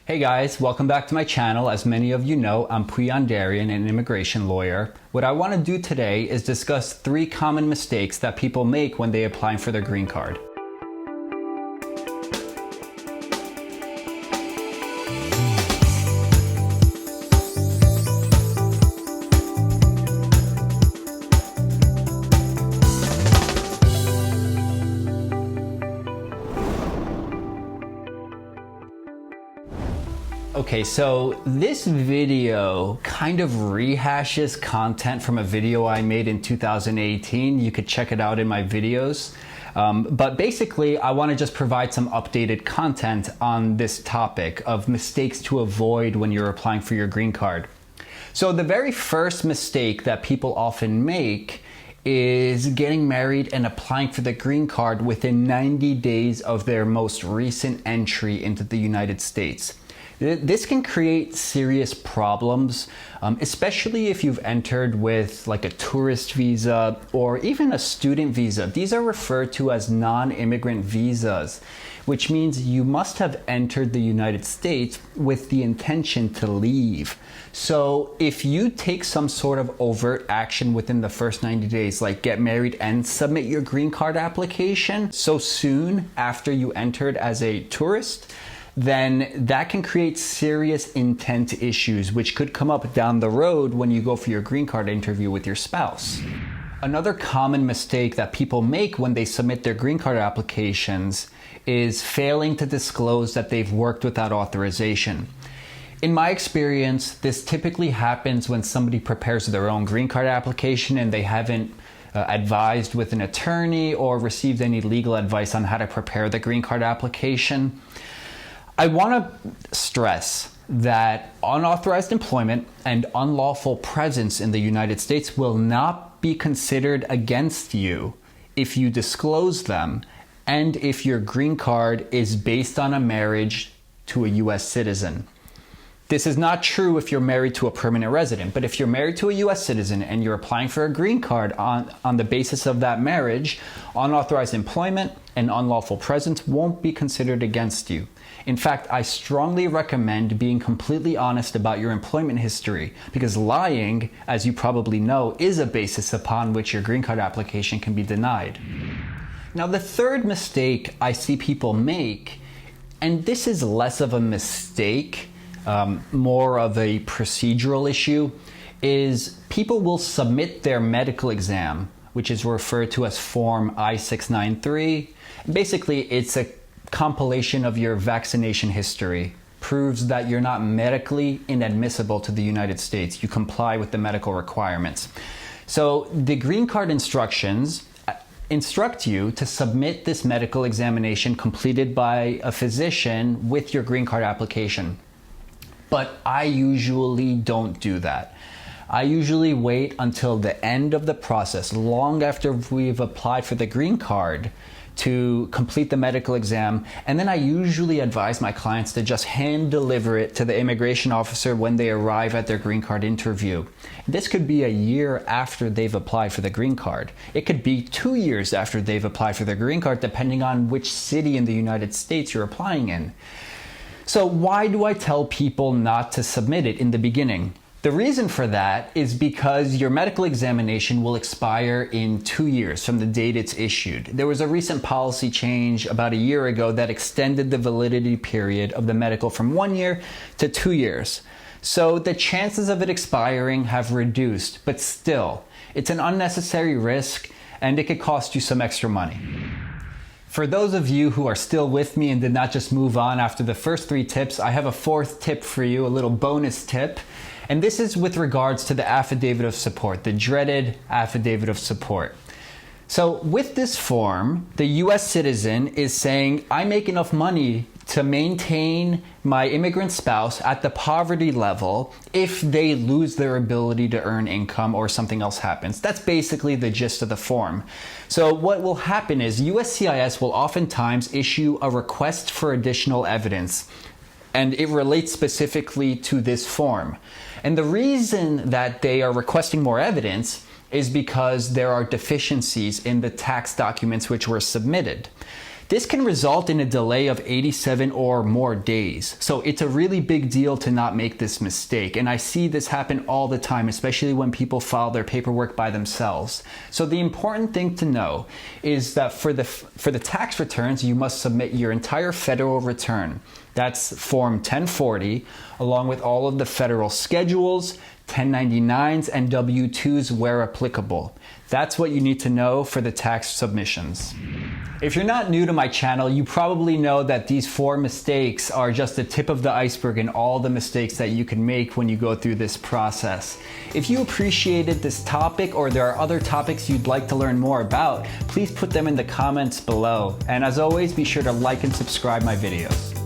Hey guys, welcome back to my channel. As many of you know, I'm Puyan Darian, an immigration lawyer. What I want to do today is discuss 3 common mistakes that people make when they apply for their green card. Okay, so this video kind of rehashes content from a video I made in 2018. You could check it out in my videos. But basically, I want to just provide some updated content on this topic of mistakes to avoid when you're applying for your green card. So the very first mistake that people often make is getting married and applying for the green card within 90 days of their most recent entry into the United States. This can create serious problems, especially if you've entered with like a tourist visa or even a student visa. These are referred to as non-immigrant visas, which means you must have entered the United States with the intention to leave. So if you take some sort of overt action within the first 90 days, like get married and submit your green card application so soon after you entered as a tourist, then that can create serious intent issues, which could come up down the road when you go for your green card interview with your spouse. Another common mistake that people make when they submit their green card applications is failing to disclose that they've worked without authorization. In my experience, this typically happens when somebody prepares their own green card application and they haven't advised with an attorney or received any legal advice on how to prepare the green card application. I want to stress that unauthorized employment and unlawful presence in the United States will not be considered against you if you disclose them and if your green card is based on a marriage to a U.S. citizen. This is not true if you're married to a permanent resident, but if you're married to a U.S. citizen and you're applying for a green card on the basis of that marriage, unauthorized employment and unlawful presence won't be considered against you. In fact, I strongly recommend being completely honest about your employment history, because lying, as you probably know, is a basis upon which your green card application can be denied. Now, the third mistake I see people make, and this is less of a mistake, more of a procedural issue, is people will submit their medical exam, which is referred to as Form I-693. Basically, it's a compilation of your vaccination history, proves that you're not medically inadmissible to the United States. You comply with the medical requirements. So the green card instructions instruct you to submit this medical examination completed by a physician with your green card application. But I usually don't do that. I usually wait until the end of the process, long after we've applied for the green card, to complete the medical exam, and then I usually advise my clients to just hand deliver it to the immigration officer when they arrive at their green card interview. This could be a year after they've applied for the green card. It could be 2 years after they've applied for their green card, depending on which city in the United States you're applying in. So why do I tell people not to submit it in the beginning? The reason for that is because your medical examination will expire in 2 years from the date it's issued. There was a recent policy change about a year ago that extended the validity period of the medical from 1 year to 2 years. So the chances of it expiring have reduced, but still, it's an unnecessary risk and it could cost you some extra money. For those of you who are still with me and did not just move on after the first 3 tips, I have a 4th tip for you, a little bonus tip. And this is with regards to the affidavit of support, the dreaded affidavit of support. So with this form, the US citizen is saying, I make enough money to maintain my immigrant spouse at the poverty level if they lose their ability to earn income or something else happens. That's basically the gist of the form. So what will happen is USCIS will oftentimes issue a request for additional evidence, and it relates specifically to this form. And the reason that they are requesting more evidence is because there are deficiencies in the tax documents which were submitted. This can result in a delay of 87 or more days. So it's a really big deal to not make this mistake. And I see this happen all the time, especially when people file their paperwork by themselves. So the important thing to know is that for the tax returns, you must submit your entire federal return. That's Form 1040, along with all of the federal schedules, 1099s, and W-2s where applicable. That's what you need to know for the tax submissions. If you're not new to my channel, you probably know that these 4 mistakes are just the tip of the iceberg in all the mistakes that you can make when you go through this process. If you appreciated this topic or there are other topics you'd like to learn more about, please put them in the comments below. And as always, be sure to like and subscribe my videos.